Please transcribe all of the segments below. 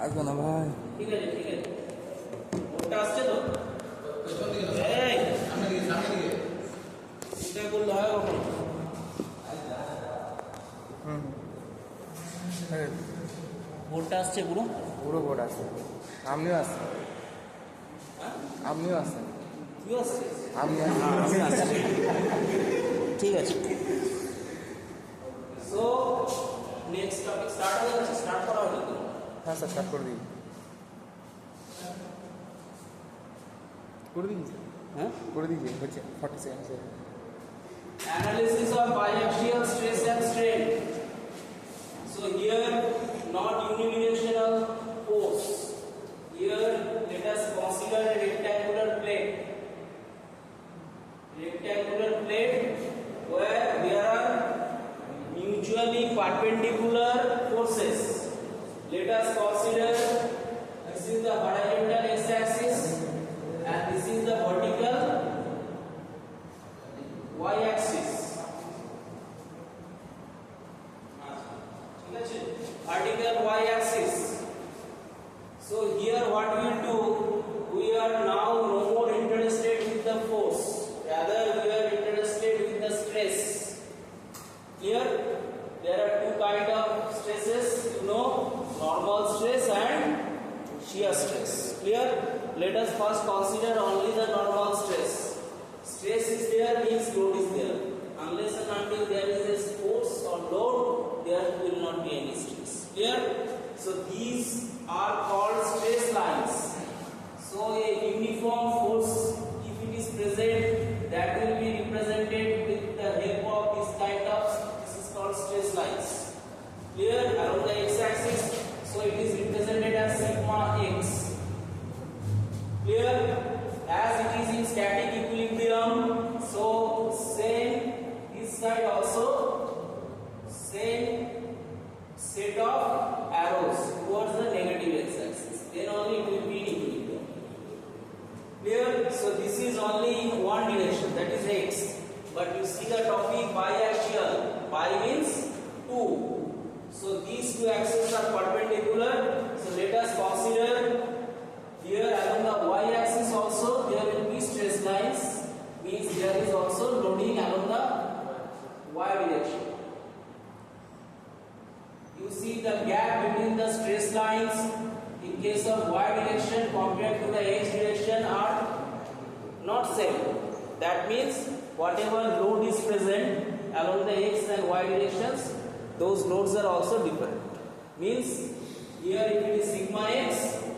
আসবে না ভাই। ঠিক আছে ঠিক আছে, ওটা আসছে তো এটা করলে হয় কখন? বোর্ডটা আসছে পুরো পুরো বোর্ড আছে, আপনিও আছেন, আপনিও আছেন, কি আসছে? আপনি আমি আসছি, ঠিক আছে। সো নেক্সট টপিক স্টার্ট হয়ে গেছে, স্টার্ট করা হলো তো? হ্যাঁ স্যার, স্টার্ট করে দিই, করে দিন, হ্যাঁ করে দিয়েছি, হচ্ছে 40 second sir. Analysis of biaxial stress and strain. So here not unidirectional force. Here let us consider a rectangular plate. Rectangular plate where there are mutually perpendicular forces. Let us consider this is the horizontal x-axis and this is the vertical y-axis. Vertical y-axis. So here what we will do, we are now no more interested with the force, rather we are interested with the stress. Here there are two kind of stresses, you know, normal stress and shear stress. Clear? Let us first consider only the normal stress. Stress is there means load is there. Unless and until there is a force or load, there will not be any stress. Clear? So these are called stress lines. So a uniform force, if it is present, that will be represented with the help of this kind of, this is called stress lines. Clear? Along the x-axis, so it is represented as sigma x. Clear? As it is in static equilibrium, so same this side also, same set of arrows towards the negative x-axis, then only it will be in equilibrium. Clear? So this is only in one direction, that is x. But you see the topic biaxial. Bi means two. So these two axes are perpendicular. So let us consider here along the y-axis also there will be stress lines, means there is also loading along the y direction. You see the gap between the stress lines in case of y direction compared to the x direction are not same. That means whatever load is present along the x and y directions, those loads are also different. Means here if it is sigma x,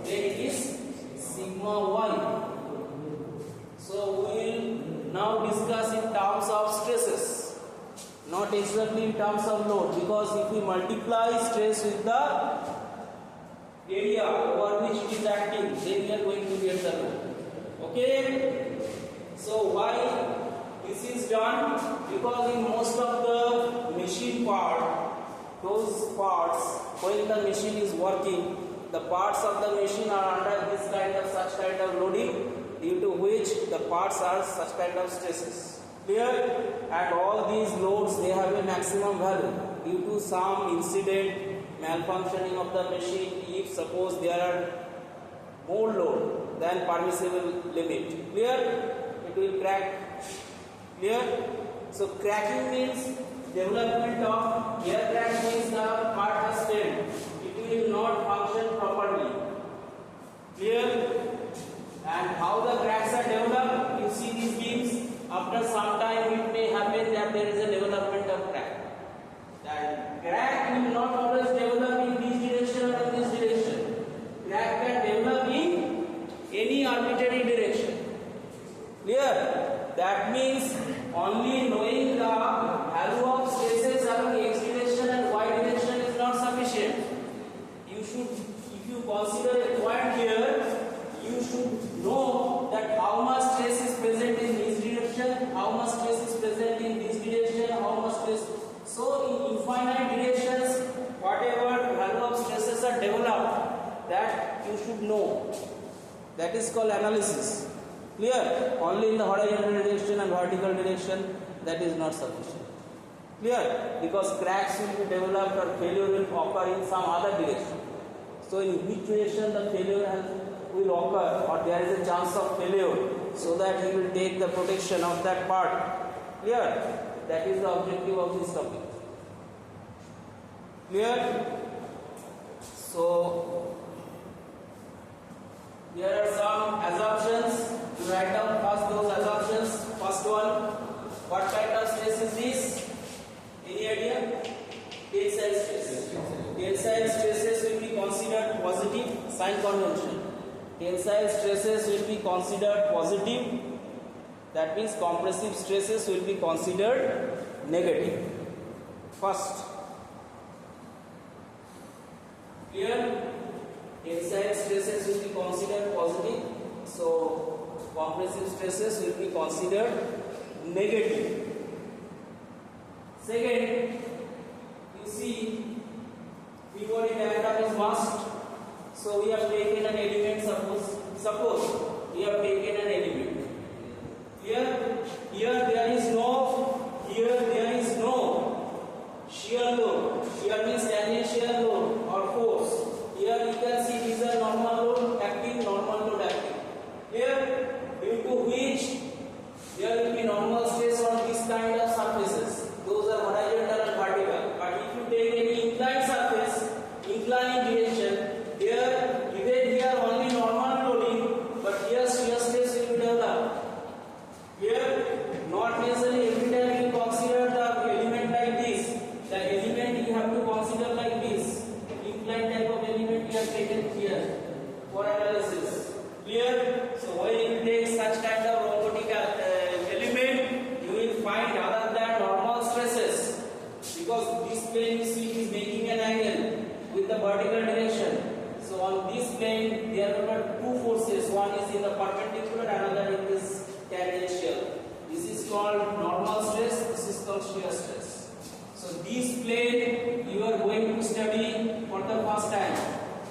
then it is sigma y. So we will now discuss in terms of stresses, not exactly in terms of load, because if we multiply stress with the area over which it is acting, then we are going to get the load. Okay? So why this is done? Because in most of the machine part, those parts when the machine is working, the parts of the machine are under this kind of such kind of loading, due to which the parts are such kind of stresses. Clear? And all these loads, they have a maximum value due to some incident malfunctioning of the machine. If suppose there are more load than permissible limit, clear, it will crack. Clear? So cracking means development of air crack, means the part has failed, it will not function properly. Clear? And how the cracks are developed, you see these beams, after some time it may happen that there is a development of crack. That crack will not always develop in this direction or in this direction. Crack can develop in any arbitrary direction. Clear? That means only knowing the value of stresses along x direction and y direction is not sufficient. You should, if you consider a point here, you should know that how much stress is present in this direction, how much stress is present in this direction, how much stress. So in infinite directions, whatever value of stresses are developed, that you should know. That is called analysis. Clear? Only in the horizontal direction and vertical direction, that is not sufficient. Clear? Because cracks will be developed or failure will occur in some other direction. So in which direction the failure will occur, or there is a chance of failure, so that he will take the protection of that part. Clear? That is the objective of this topic. Clear? So here are some assumptions. You write down first those assumptions. First one, what kind of stress is this? Any idea? Tensile stress. Tensile stresses will be considered positive. Sign convention. Tensile stresses will be considered positive. That means compressive stresses will be considered negative. First. Clear? Tensile stresses will be considered positive. So compressive stresses will be considered negative. Second, you see, free body diagram is must. So we have taken an element. Suppose we have taken an element. Here there is no shear load. Shear means tangential load or force. Here you can see these are normal load acting, normal load acting. Here, due to which there will be normal stress on this kind of surfaces. Those are horizontal and vertical. But if you take any inclined surface, inclining direction, here even here only normal loading, but here shear stress will be developed. Here, not necessarily every time you consider the element like this. The element you have to consider like this. Inclined type of element you have taken here for analysis. Clear? So when you take such kind of robotic element, you will find other than normal stresses, because this plane you see is making an angle with the vertical direction. So on this plane there are two forces. One is in the perpendicular, another is tangential. This is called normal stress. This is called shear stress. So this plane you are going to study for the first time,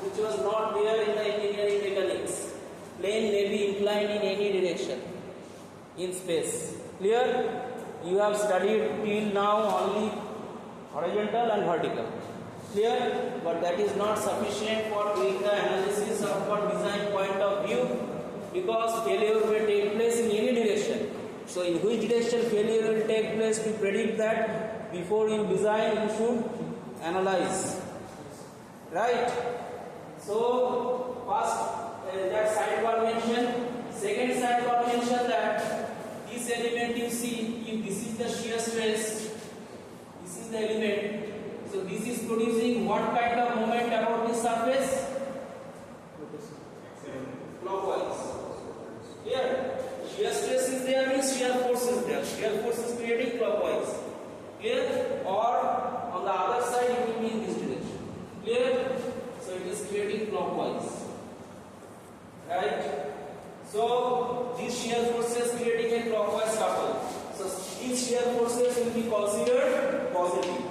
which was not there in the engineering mechanics. Plane may be inclined in any direction in space. Clear? You have studied till now only horizontal and vertical. Clear? But that is not sufficient for doing the analysis of what design point of view, because failure may take place in any direction. So in which direction failure will take place, to predict that before you design you should analyze. Right? So first that side convention. Second side convention, that this element you see, if this is the shear stress, this is the element. So this is producing what kind of moment about this surface? Clockwise. Here, shear stress is there means shear force is there. Shear force is creating clockwise. Clear? Or on the other side it will be in this direction. Clear? So it is creating clockwise. Right? So these shear forces creating a clockwise couple. So these shear forces will be considered positive.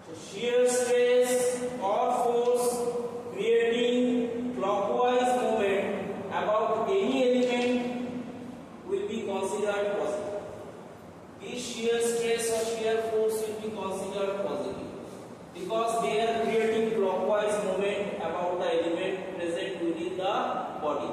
So shear stress or force creating clockwise movement about any element will be considered positive. These shear stress or shear force will be considered positive, because they are creating clockwise movement about the element present within the body.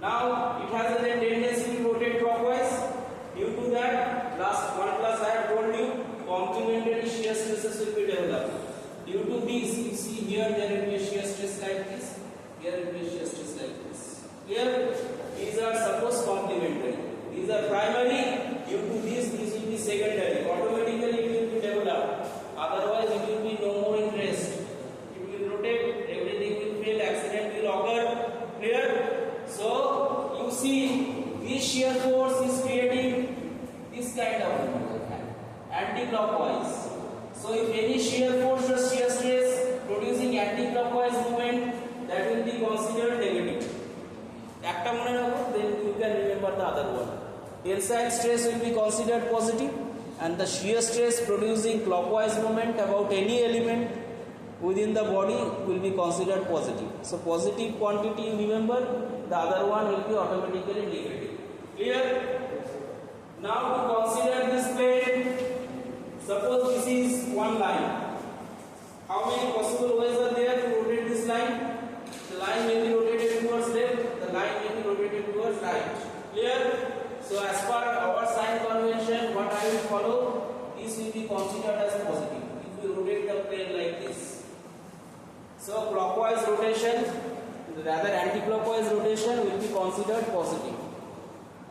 Now it has a tendency to rotate clockwise. Due to that, last one class I have told you, complementary shear stresses will be developed. Due to this, you see here there will be a shear stress like this, here will be a shear stress like this. Here, these are suppose complementary. These are primary. Due to this will be secondary. Automatically it will be developed. Otherwise it will be no more interest. It will rotate, everything will fail, accident will occur. Clear? So you see this shear force is creating this kind of anti-clockwise. So if any shear force or shear stress producing anti-clockwise movement, that will be considered negative. Then you can remember the other one. Tensile stress will be considered positive, and the shear stress producing clockwise movement about any element within the body will be considered positive. So positive quantity you remember, the other one will be automatically negative. Clear? Now to consider this plane, suppose this is one line. How many possible ways are there to rotate this line? The line may be rotated towards left, the line may be rotated towards right. Clear? So as per our sign convention, what I will follow, this will be considered as positive if we rotate the plane like this. So clockwise rotation, rather anti-clockwise rotation will be considered positive.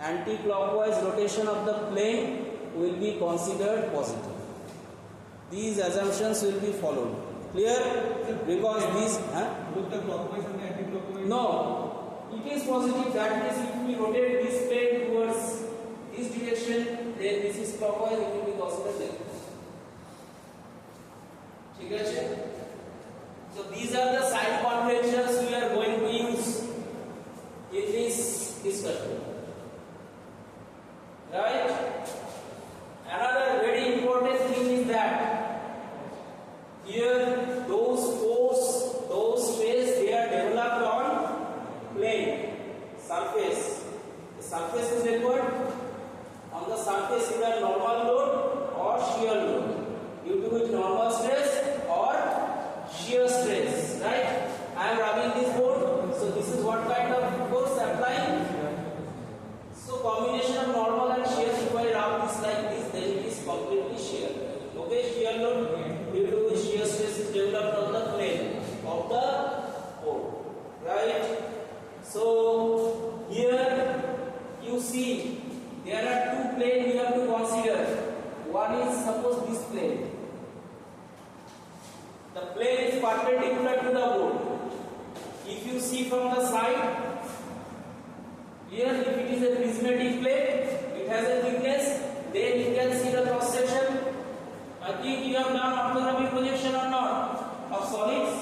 Anti-clockwise rotation of the plane will be considered positive. These assumptions will be followed. Clear? Because these both the clockwise and the anti-clockwise. no, it is positive. That means if we rotate this plane towards this direction, then this is clockwise. It will be considered like this. ठीक है? So these are the sign conventions we are going to use in this discussion. Right? Another very important thing is that here those force, those stress, they are developed on plane, surface. The surface is required. On the surface either normal load or shear load, due to which normal stress or shear stress. Right? I am rubbing this board. So this is what kind of force applying. So combination of normal and shear, if I rub this like this, then it is completely shear. Okay, shear load due to which shear stress is developed on the plane of the board. Right? So here you see there are two planes we have to consider. One is suppose this plane. The plane is perpendicular to the board. If you see from the side, here, if it is a prismatic plate, it has a thickness, then you can see the cross section. I think you have done orthographic projection or not of solids?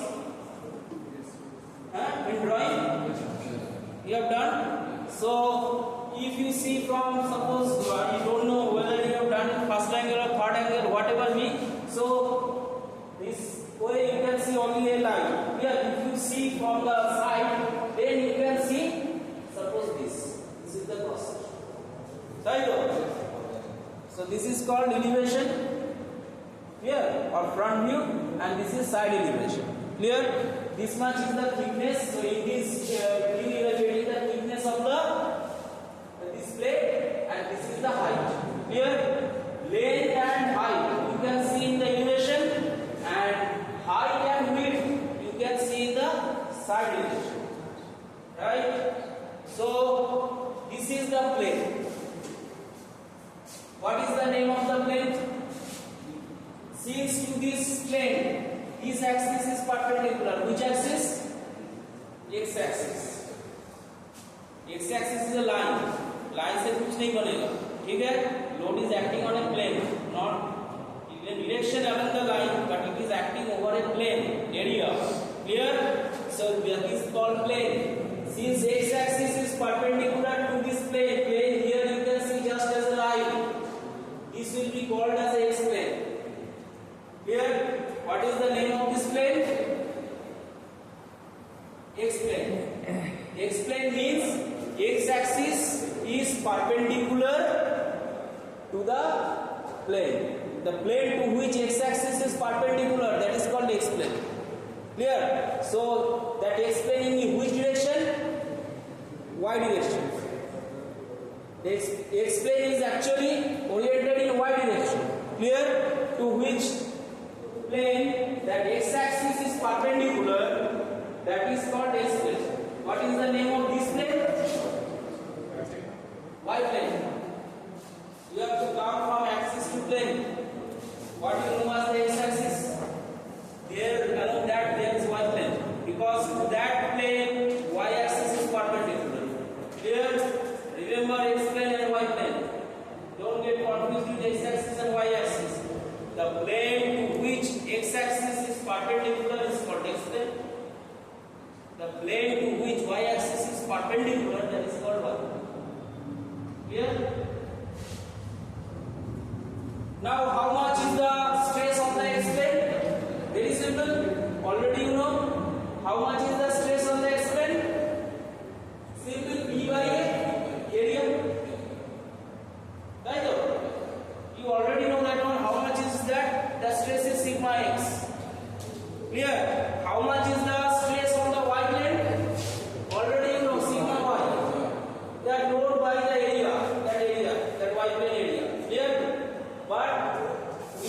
In drawing? You have done? So, if you see from, suppose you don't know whether you have done first angle or third angle, whatever be. So, this way you can see only a line. Here, if you see from the side, then you can see. Suppose this is the cross section. So this is called elevation here or front view, and this is side elevation. Clear? This much is the thickness. So in this view you are getting the thickness of the this plate, and this is the height. Clear? Length and height you can see in the elevation, and height and width you can see in the side elevation. Right? So, this is the plane. What is the name of the plane? Since to this plane, this axis is perpendicular. Which axis? X axis. X axis is a line. Line से कुछ नहीं बनेगा. ठीक है? Load is acting on a plane, not in a direction along the line, but it is acting over a plane area. Clear? So this is called plane. Since x-axis is perpendicular to this plane, here you can see just as a line. This will be called as a x-plane. Here, what is the name of this plane? X-plane. X-plane means x-axis is perpendicular to the plane. The plane to which x-axis is perpendicular, that is called x-plane. Clear? So that x-plane in which direction? Y direction. The x-plane is actually oriented in y direction. Clear? To which plane that x-axis is perpendicular, that is called x-plane. What is the name of this plane? Y plane. You have to come from axis to plane. What do you know as the x-axis? There, along that there is y plane, because to that plane y-axis is perpendicular. Clear? Remember x-plane and y-plane. Don't get confused with x-axis and y-axis. The plane to which x-axis is perpendicular is called x-plane. The plane to which y-axis is perpendicular, that is called y. Clear? Now, how much is the stress on the x-plane? Very simple. Already you know. How much is the stress on the x-plane? Simple, P by A, area. Right?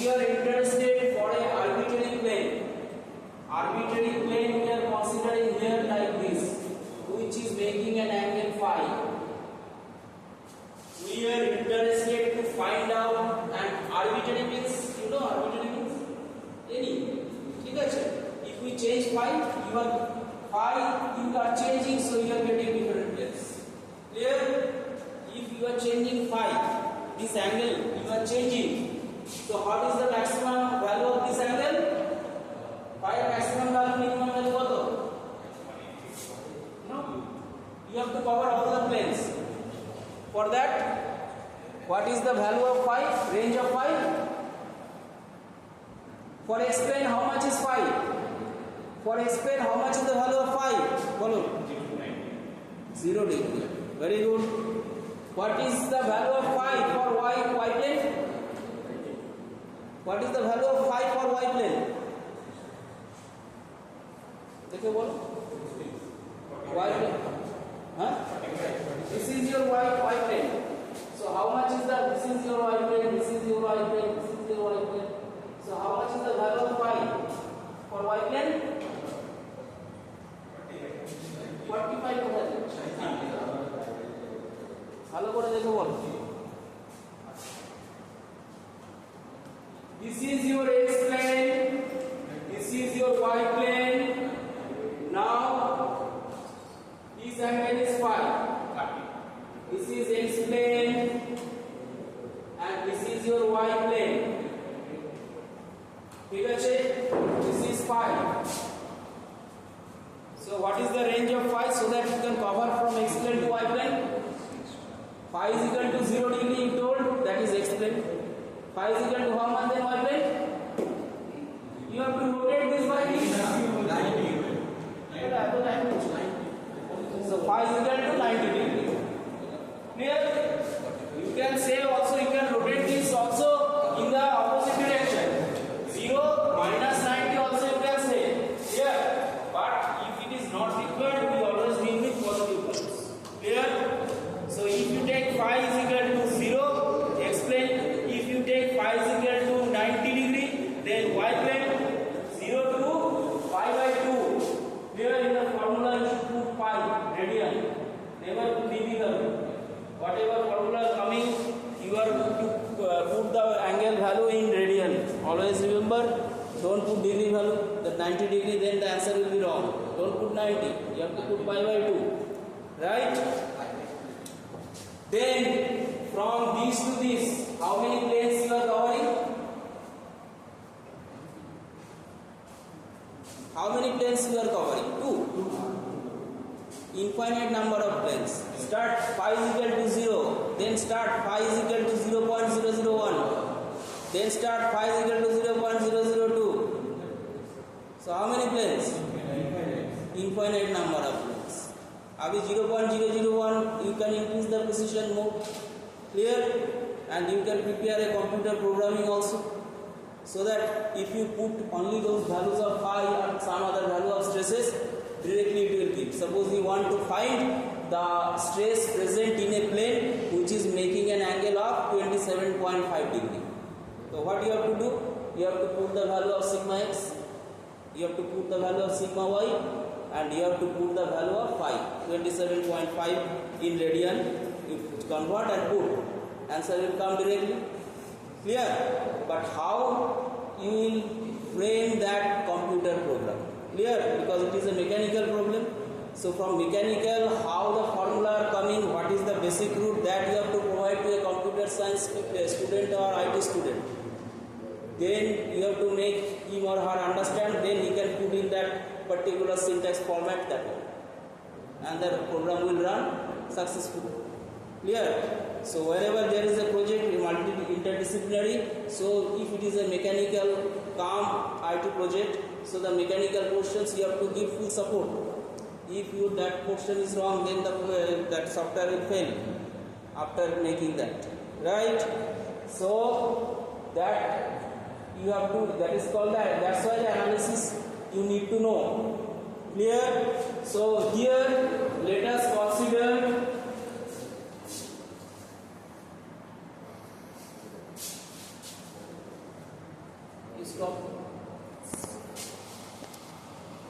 we are interested for a arbitrary plane we are considering here like this, which is making an angle phi. We are interested to find out an arbitrary means, you know arbitrary means any. ठीक है? If we change phi you are changing, so you are getting different planes. Clear? If you are changing phi, this angle you are changing, so what is the maximum value of this angle? Phi maximum value, minimum value what? No, you have to cover all the planes. For that, what is the value of phi? Range of phi? For explain how much is phi? For explain how much is the value of phi? Follow. 0 degree. Very good. What is the value of phi for y plane? What is the value of phi for y plane? देखो बोलो. Y plane. Huh? This is your y plane. So how much is that? This is your y plane. This is your y plane. This is your y plane. So how much is the value of phi for y plane? 45%. ভালো করে দেখো বল. This is your x plane. This is your y plane. Now this angle is phi. This is x plane and this is your y plane. ঠিক আছে? This is phi. So what is the range of phi so that you can cover from x plane to y plane? Phi is equal to 0 degree you told, that is x plane. Phi is equal to how much then y plane? You have to rotate this by this. 90. So phi is equal to 90 degree. Clear? You can say also, you can rotate this also in the opposite direction. 0 minus 90 also you can say. Here. But if it is not required, we always deal with positive values. Clear? So if you take phi is equal to 0, explain. If you take phi is equal to 90 degree, then y plane 0 to pi by 2. Here in the formula you should put pi, radian. Never put degree value. Whatever formula coming, you are to put the angle value in radian. Always remember, don't put degree value. The 90 degree, then the answer will be wrong. Don't put 90. You have to put pi by 2. Right? Then from this to this, how many planes you are covering? How many planes you are covering? 2. Infinite number of planes. Start phi is equal to 0. Then start phi is equal to 0.001. Then start phi is equal to 0.002. So how many planes? Infinite number of planes. Abhi 0.001 you can increase the precision more. Clear? And you can prepare a computer programming also. So that if you put only those values of phi or some other value of stresses, directly it will give. Suppose you want to find the stress present in a plane which is making an angle of 27.5 degree. So what you have to do? You have to put the value of sigma x, you have to put the value of sigma y, and you have to put the value of phi. 27.5 in radian. You convert and put. Answer will come directly. Clear? But how you will frame that computer program? Clear? Because it is a mechanical problem. So from mechanical, how the formula are coming, what is the basic root that you have to provide to a computer science student or IT student. Then you have to make him or her understand, then he can put in that particular syntax format that way. And the program will run successfully. Clear? So wherever there is a project interdisciplinary, so if it is a mechanical CAM IT project, so the mechanical portions you have to give full support. If that portion is wrong, then that software will fail after making that. Right? So that you have to, that is called that. That's why the analysis you need to know. Clear? So here let us consider Stop.